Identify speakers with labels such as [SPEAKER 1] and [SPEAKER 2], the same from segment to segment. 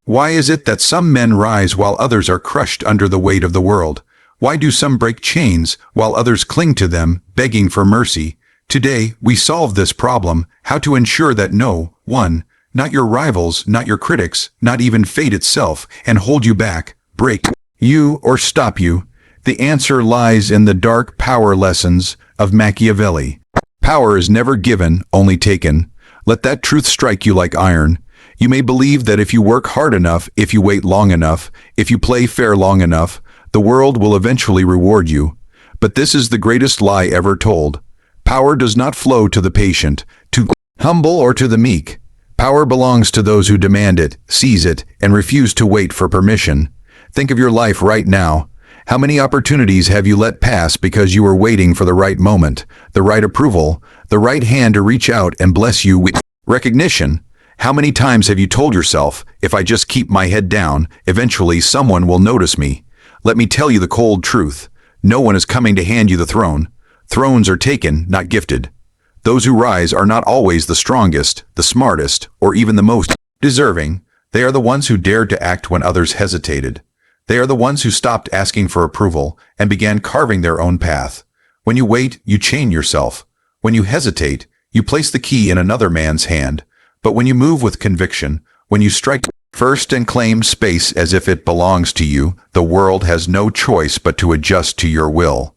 [SPEAKER 1] Why is it that some men rise while others are crushed under the weight of the world? Why do some break chains while others cling to them, begging for mercy? Today, we solve this problem, how to ensure that no one, not your rivals, not your critics, not even fate itself, and hold you back, break you, or stop you. The answer lies in the dark power lessons of Machiavelli. Power is never given, only taken. Let that truth strike you like iron. You may believe that if you work hard enough, if you wait long enough, if you play fair long enough, the world will eventually reward you. But this is the greatest lie ever told. Power does not flow to the patient, to humble, or to the meek. Power belongs to those who demand it, seize it, and refuse to wait for permission. Think of your life right now. How many opportunities have you let pass because you were waiting for the right moment, the right approval, the right hand to reach out and bless you with recognition? How many times have you told yourself, if I just keep my head down, eventually someone will notice me? Let me tell you the cold truth. No one is coming to hand you the throne. Thrones are taken, not gifted. Those who rise are not always the strongest, the smartest, or even the most deserving. They are the ones who dared to act when others hesitated. They are the ones who stopped asking for approval and began carving their own path. When you wait, you chain yourself. When you hesitate, you place the key in another man's hand. But when you move with conviction, when you strike first and claim space as if it belongs to you, the world has no choice but to adjust to your will.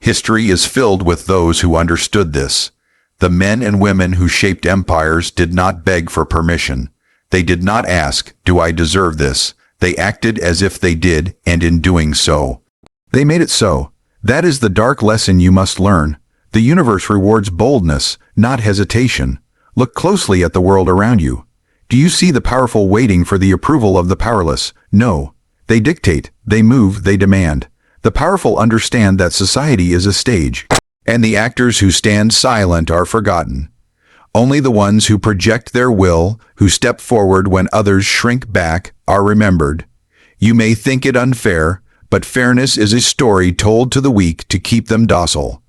[SPEAKER 1] History is filled with those who understood this. The men and women who shaped empires did not beg for permission. They did not ask, "Do I deserve this?" They acted as if they did, and in doing so, they made it so. That is the dark lesson you must learn. The universe rewards boldness, not hesitation. Look closely at the world around you. Do you see the powerful waiting for the approval of the powerless? No. They dictate, they move, they demand. The powerful understand that society is a stage, and the actors who stand silent are forgotten. Only the ones who project their will, who step forward when others shrink back, are remembered. You may think it unfair, but fairness is a story told to the weak to keep them docile.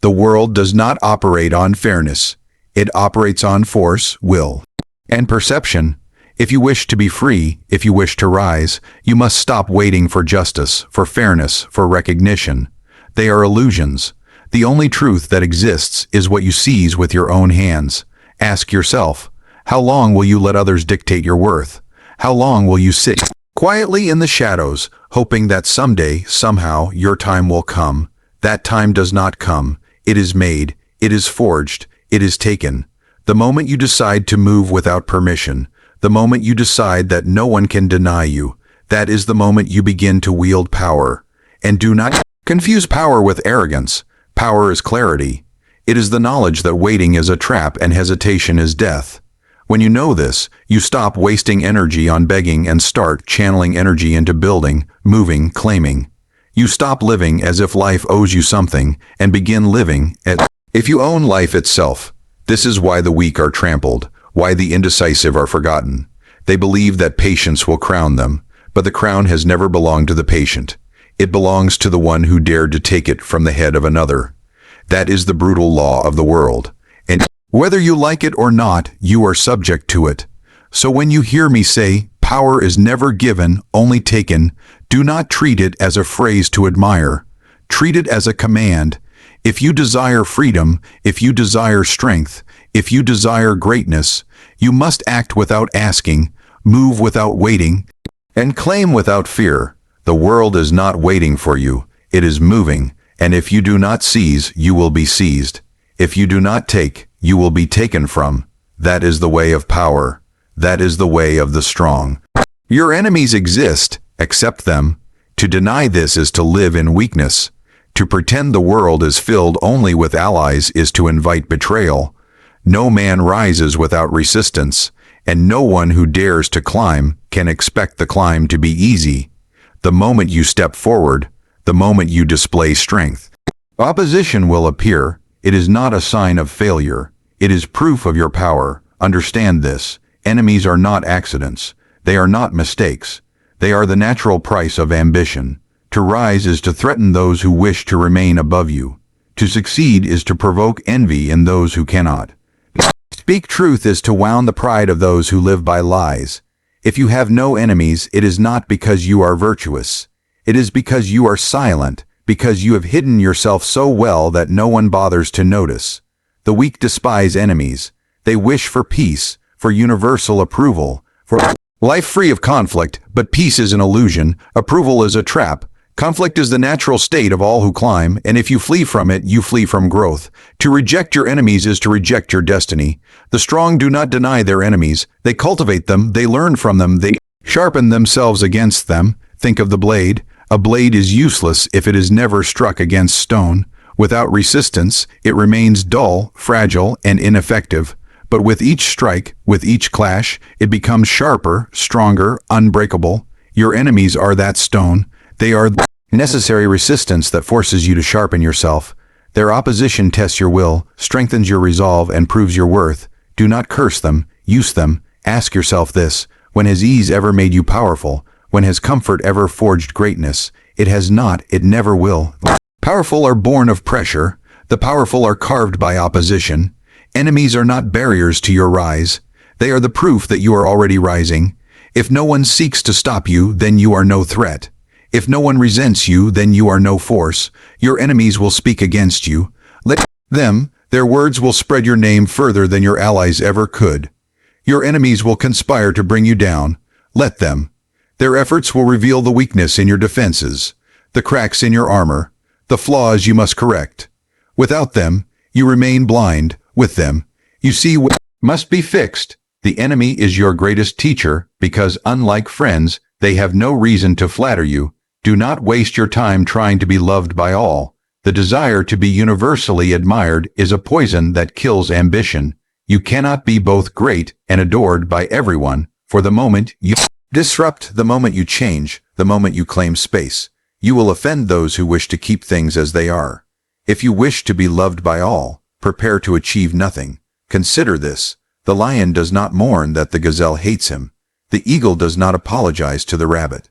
[SPEAKER 1] The world does not operate on fairness. It operates on force, will, and perception. If you wish to be free, if you wish to rise, you must stop waiting for justice, for fairness, for recognition. They are illusions. The only truth that exists is what you seize with your own hands. Ask yourself, how long will you let others dictate your worth? How long will you sit quietly in the shadows, hoping that someday, somehow, your time will come? That time does not come. It is made. It is forged. It is taken. The moment you decide to move without permission, the moment you decide that no one can deny you, that is the moment you begin to wield power. And do not confuse power with arrogance. Power is clarity. It is the knowledge that waiting is a trap and hesitation is death. When you know this, you stop wasting energy on begging and start channeling energy into building, moving, claiming. You stop living as if life owes you something and begin living as if you own life itself. This is why the weak are trampled, why the indecisive are forgotten. They believe that patience will crown them, but the crown has never belonged to the patient. It belongs to the one who dared to take it from the head of another. That is the brutal law of the world. And whether you like it or not, you are subject to it. So when you hear me say, power is never given, only taken, do not treat it as a phrase to admire. Treat it as a command. If you desire freedom, if you desire strength, if you desire greatness, you must act without asking, move without waiting, and claim without fear. The world is not waiting for you. It is moving. And if you do not seize, you will be seized. If you do not take, you will be taken from. That is the way of power. That is the way of the strong. Your enemies exist. Accept them. To deny this is to live in weakness. To pretend the world is filled only with allies is to invite betrayal. No man rises without resistance, and no one who dares to climb can expect the climb to be easy. The moment you step forward, the moment you display strength, opposition will appear. It is not a sign of failure. It is proof of your power. Understand this. Enemies are not accidents. They are not mistakes. They are the natural price of ambition. To rise is to threaten those who wish to remain above you. To succeed is to provoke envy in those who cannot. Speak truth is to wound the pride of those who live by lies. If you have no enemies, it is not because you are virtuous. It is because you are silent, because you have hidden yourself so well that no one bothers to notice. The weak despise enemies. They wish for peace, for universal approval, for life free of conflict, but peace is an illusion, approval is a trap. Conflict is the natural state of all who climb, and if you flee from it, you flee from growth. To reject your enemies is to reject your destiny. The strong do not deny their enemies. They cultivate them, they learn from them, they sharpen themselves against them. Think of the blade. A blade is useless if it is never struck against stone. Without resistance, it remains dull, fragile, and ineffective. But with each strike, with each clash, it becomes sharper, stronger, unbreakable. Your enemies are that stone. They are the necessary resistance that forces you to sharpen yourself. Their opposition tests your will, strengthens your resolve, and proves your worth. Do not curse them, use them. Ask yourself this: when has ease ever made you powerful? When has comfort ever forged greatness? It has not, it never will. Powerful are born of pressure. The powerful are carved by opposition. Enemies are not barriers to your rise. They are the proof that you are already rising. If no one seeks to stop you, then you are no threat. If no one resents you, then you are no force. Your enemies will speak against you. Let them, their words will spread your name further than your allies ever could. Your enemies will conspire to bring you down. Let them. Their efforts will reveal the weakness in your defenses, the cracks in your armor, the flaws you must correct. Without them, you remain blind. With them, you see what must be fixed. The enemy is your greatest teacher because, unlike friends, they have no reason to flatter you. Do not waste your time trying to be loved by all. The desire to be universally admired is a poison that kills ambition. You cannot be both great and adored by everyone. For the moment you disrupt, the moment you change, the moment you claim space, you will offend those who wish to keep things as they are. If you wish to be loved by all, prepare to achieve nothing. Consider this: the lion does not mourn that the gazelle hates him. The eagle does not apologize to the rabbit.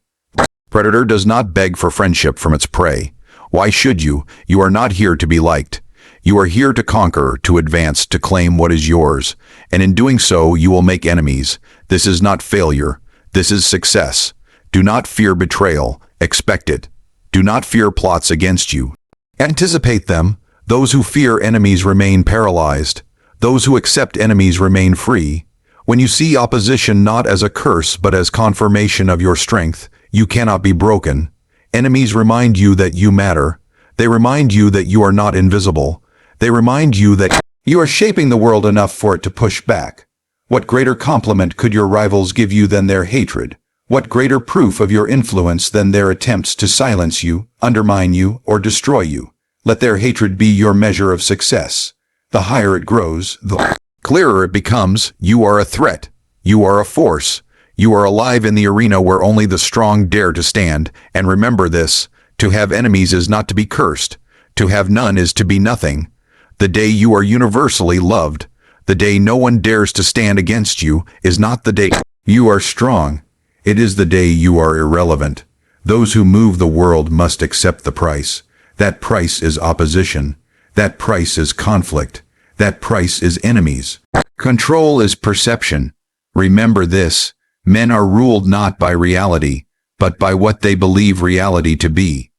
[SPEAKER 1] Predator does not beg for friendship from its prey. Why should you? You are not here to be liked. You are here to conquer, to advance, to claim what is yours. And in doing so, you will make enemies. This is not failure. This is success. Do not fear betrayal. Expect it. Do not fear plots against you. Anticipate them. Those who fear enemies remain paralyzed. Those who accept enemies remain free. When you see opposition not as a curse but as confirmation of your strength, you cannot be broken. Enemies remind you that you matter. They remind you that you are not invisible. They remind you that you are shaping the world enough for it to push back. What greater compliment could your rivals give you than their hatred? What greater proof of your influence than their attempts to silence you, undermine you, or destroy you? Let their hatred be your measure of success. The higher it grows, the clearer it becomes. You are a threat. You are a force. You are alive in the arena where only the strong dare to stand. And remember this: to have enemies is not to be cursed. To have none is to be nothing. The day you are universally loved, the day no one dares to stand against you, is not the day you are strong. It is the day you are irrelevant. Those who move the world must accept the price. That price is opposition. That price is conflict. That price is enemies. Control is perception. Remember this: men are ruled not by reality, but by what they believe reality to be.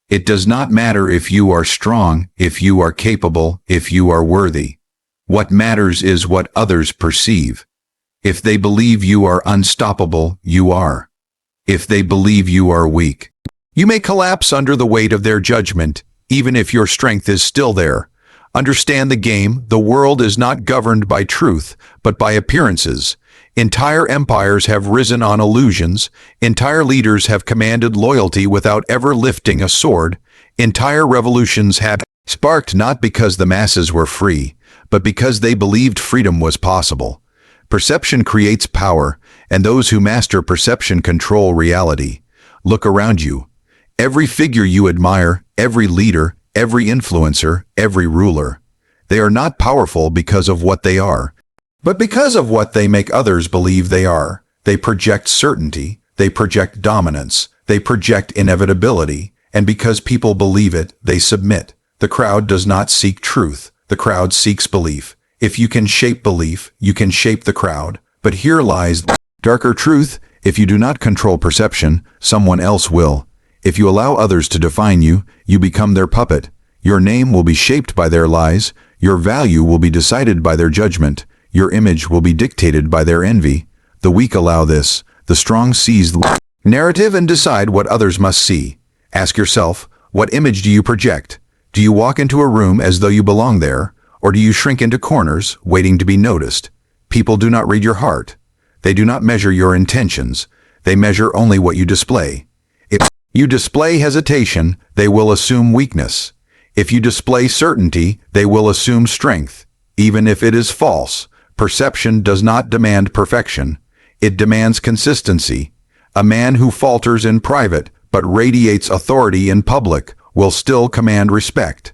[SPEAKER 1] It does not matter if you are strong, if you are capable, if you are worthy. What matters is what others perceive. If they believe you are unstoppable, you are. If they believe you are weak, you may collapse under the weight of their judgment, even if your strength is still there. Understand the game. The world is not governed by truth, but by appearances. Entire empires have risen on illusions. Entire leaders have commanded loyalty without ever lifting a sword. Entire revolutions have sparked not because the masses were free, but because they believed freedom was possible. Perception creates power, and those who master perception control reality. Look around you. Every figure you admire, every leader, every influencer, every ruler, they are not powerful because of what they are, but because of what they make others believe they are. They project certainty, they project dominance, they project inevitability, and because people believe it, they submit. The crowd does not seek truth. The crowd seeks belief. If you can shape belief, you can shape the crowd. But here lies Darker truth, if you do not control perception, someone else will. If you allow others to define you, you become their puppet. Your name will be shaped by their lies, your value will be decided by their judgment, your image will be dictated by their envy. The weak allow this, the strong seize the narrative and decide what others must see. Ask yourself, what image do you project? Do you walk into a room as though you belong there, or do you shrink into corners, waiting to be noticed? People do not read your heart. They do not measure your intentions. They measure only what you display. If you display hesitation, they will assume weakness. If you display certainty, they will assume strength. Even if it is false, perception does not demand perfection. It demands consistency. A man who falters in private but radiates authority in public will still command respect.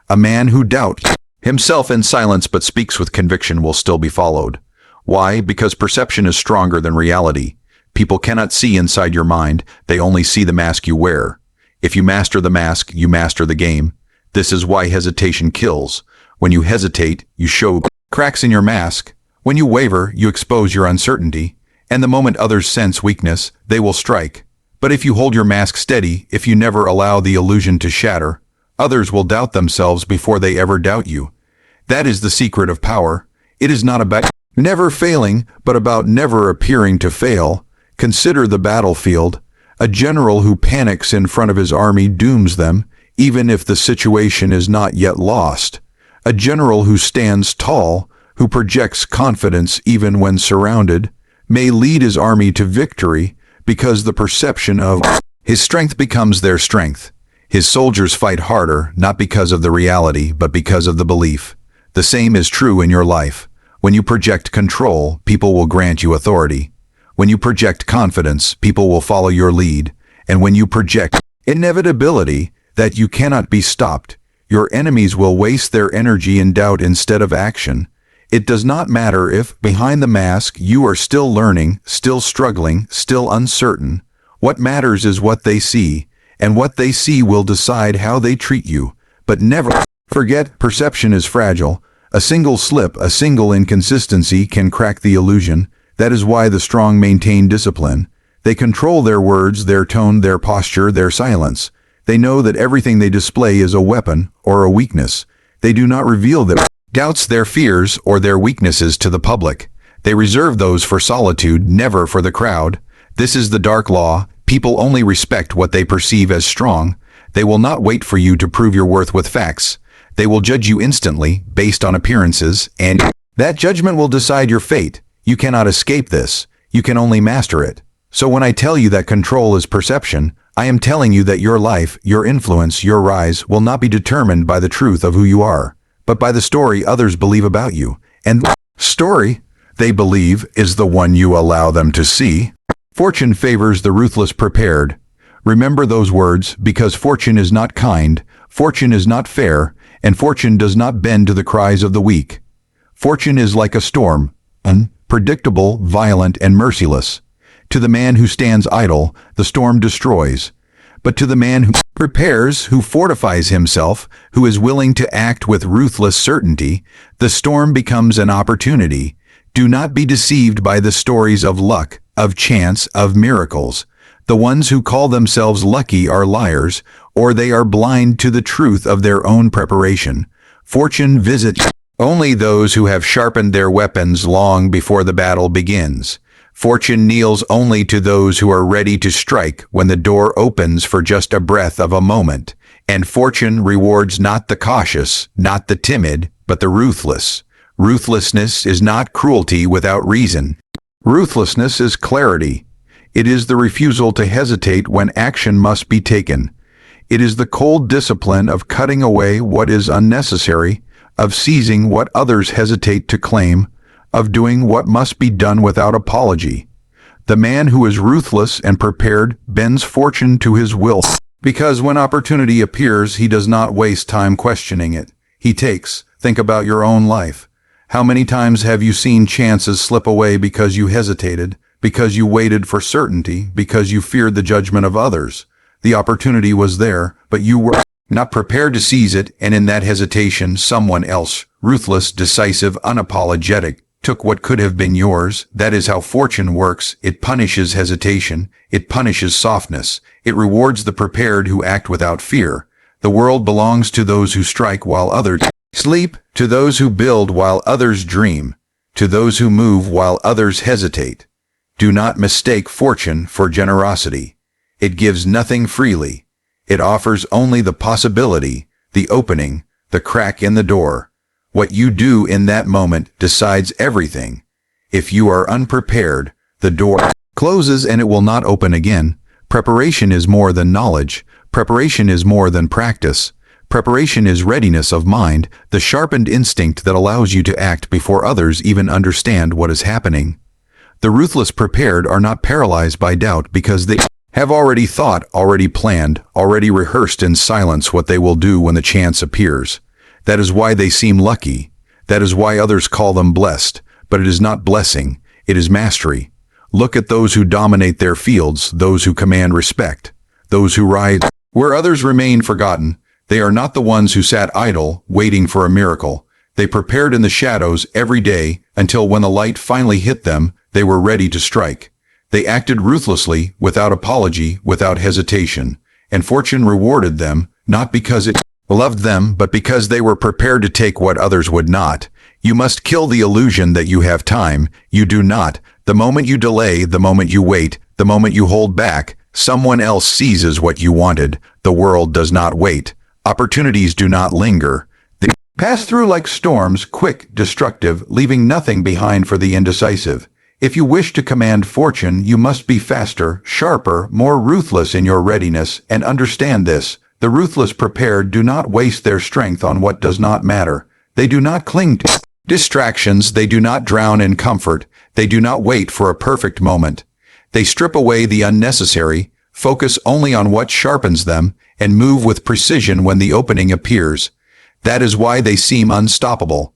[SPEAKER 1] A man who doubts himself in silence but speaks with conviction will still be followed. Why? Because perception is stronger than reality. People cannot see inside your mind, they only see the mask you wear. If you master the mask, you master the game. This is why hesitation kills. When you hesitate, you show cracks in your mask. When you waver, you expose your uncertainty. And the moment others sense weakness, they will strike. But if you hold your mask steady, if you never allow the illusion to shatter, others will doubt themselves before they ever doubt you. That is the secret of power. It is not about never failing, but about never appearing to fail. Consider the battlefield. A general who panics in front of his army dooms them, even if the situation is not yet lost. A general who stands tall, who projects confidence even when surrounded, may lead his army to victory because the perception of his strength becomes their strength. His soldiers fight harder, not because of the reality, but because of the belief. The same is true in your life. When you project control, people will grant you authority. When you project confidence, people will follow your lead. And when you project inevitability, that you cannot be stopped, your enemies will waste their energy in doubt instead of action. It does not matter if, behind the mask, you are still learning, still struggling, still uncertain. What matters is what they see, and what they see will decide how they treat you. But never forget, perception is fragile. A single slip, a single inconsistency can crack the illusion. That is why the strong maintain discipline. They control their words, their tone, their posture, their silence. They know that everything they display is a weapon or a weakness. They do not reveal their doubts, their fears, or their weaknesses to the public. They reserve those for solitude, never for the crowd. This is the dark law. People only respect what they perceive as strong. They will not wait for you to prove your worth with facts. They will judge you instantly, based on appearances, and that judgment will decide your fate. You cannot escape this. You can only master it. So when I tell you that control is perception, I am telling you that your life, your influence, your rise will not be determined by the truth of who you are, but by the story others believe about you. And the story they believe is the one you allow them to see. Fortune favors the ruthless prepared. Remember those words, because fortune is not kind, fortune is not fair, and fortune does not bend to the cries of the weak. Fortune is like a storm, unpredictable, violent, and merciless. To the man who stands idle, the storm destroys. But to the man who prepares, who fortifies himself, who is willing to act with ruthless certainty, the storm becomes an opportunity. Do not be deceived by the stories of luck, of chance, of miracles. The ones who call themselves lucky are liars, or they are blind to the truth of their own preparation. Fortune visits only those who have sharpened their weapons long before the battle begins. Fortune kneels only to those who are ready to strike when the door opens for just a breath of a moment. And fortune rewards not the cautious, not the timid, but the ruthless. Ruthlessness is not cruelty without reason. Ruthlessness is clarity. It is the refusal to hesitate when action must be taken. It is the cold discipline of cutting away what is unnecessary, of seizing what others hesitate to claim, of doing what must be done without apology. The man who is ruthless and prepared bends fortune to his will, because when opportunity appears, he does not waste time questioning it. He takes. Think about your own life. How many times have you seen chances slip away because you hesitated, because you waited for certainty, because you feared the judgment of others? The opportunity was there, but you were not prepared to seize it, and in that hesitation, someone else, ruthless, decisive, unapologetic, took what could have been yours. That is how fortune works. It punishes hesitation. It punishes softness. It rewards the prepared who act without fear. The world belongs to those who strike while others sleep, to those who build while others dream, to those who move while others hesitate. Do not mistake fortune for generosity. It gives nothing freely. It offers only the possibility, the opening, the crack in the door. What you do in that moment decides everything. If you are unprepared, the door closes and it will not open again. Preparation is more than knowledge. Preparation is more than practice. Preparation is readiness of mind, the sharpened instinct that allows you to act before others even understand what is happening. The ruthless prepared are not paralyzed by doubt because they have already thought, already planned, already rehearsed in silence what they will do when the chance appears. That is why they seem lucky. That is why others call them blessed. But it is not blessing, it is mastery. Look at those who dominate their fields, those who command respect, those who rise where others remain forgotten. They are not the ones who sat idle, waiting for a miracle. They prepared in the shadows every day until when the light finally hit them, they were ready to strike. They acted ruthlessly, without apology, without hesitation, and fortune rewarded them, not because it loved them, but because they were prepared to take what others would not. You must kill the illusion that you have time. You do not. The moment you delay, the moment you wait, the moment you hold back, someone else seizes what you wanted. The world does not wait. Opportunities do not linger. They pass through like storms, quick, destructive, leaving nothing behind for the indecisive. If you wish to command fortune, you must be faster, sharper, more ruthless in your readiness, and understand this. The ruthless prepared do not waste their strength on what does not matter. They do not cling to distractions. They do not drown in comfort. They do not wait for a perfect moment. They strip away the unnecessary, focus only on what sharpens them, and move with precision when the opening appears. That is why they seem unstoppable.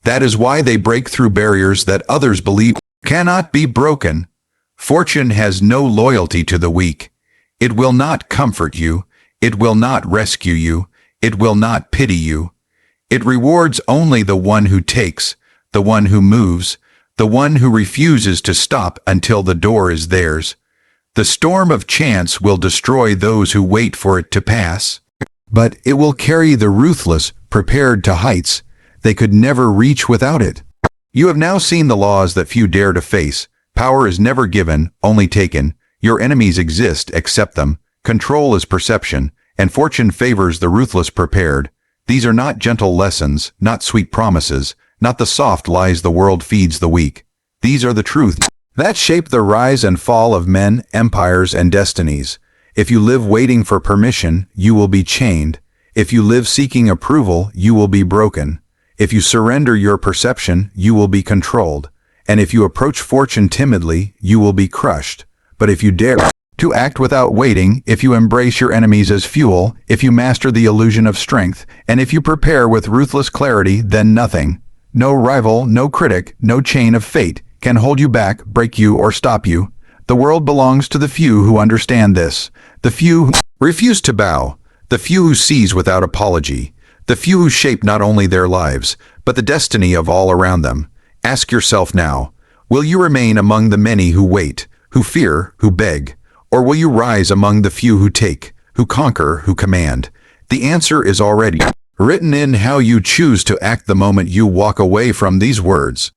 [SPEAKER 1] That is why they break through barriers that others believe cannot be broken. Fortune has no loyalty to the weak. It will not comfort you. It will not rescue you. It will not pity you. It rewards only the one who takes, the one who moves, the one who refuses to stop until the door is theirs. The storm of chance will destroy those who wait for it to pass, but it will carry the ruthless, prepared to heights they could never reach without it. You have now seen the laws that few dare to face. Power is never given, only taken. Your enemies exist, accept them. Control is perception, and fortune favors the ruthless prepared. These are not gentle lessons, not sweet promises, not the soft lies the world feeds the weak. These are the truths that shape the rise and fall of men, empires, and destinies. If you live waiting for permission, you will be chained. If you live seeking approval, you will be broken. If you surrender your perception, you will be controlled. And if you approach fortune timidly, you will be crushed. But if you dare to act without waiting, if you embrace your enemies as fuel, if you master the illusion of strength, and if you prepare with ruthless clarity, then nothing, no rival, no critic, no chain of fate can hold you back, break you, or stop you. The world belongs to the few who understand this, the few who refuse to bow, the few who seize without apology, the few who shape not only their lives, but the destiny of all around them. Ask yourself now, will you remain among the many who wait, who fear, who beg, or will you rise among the few who take, who conquer, who command? The answer is already written in how you choose to act the moment you walk away from these words.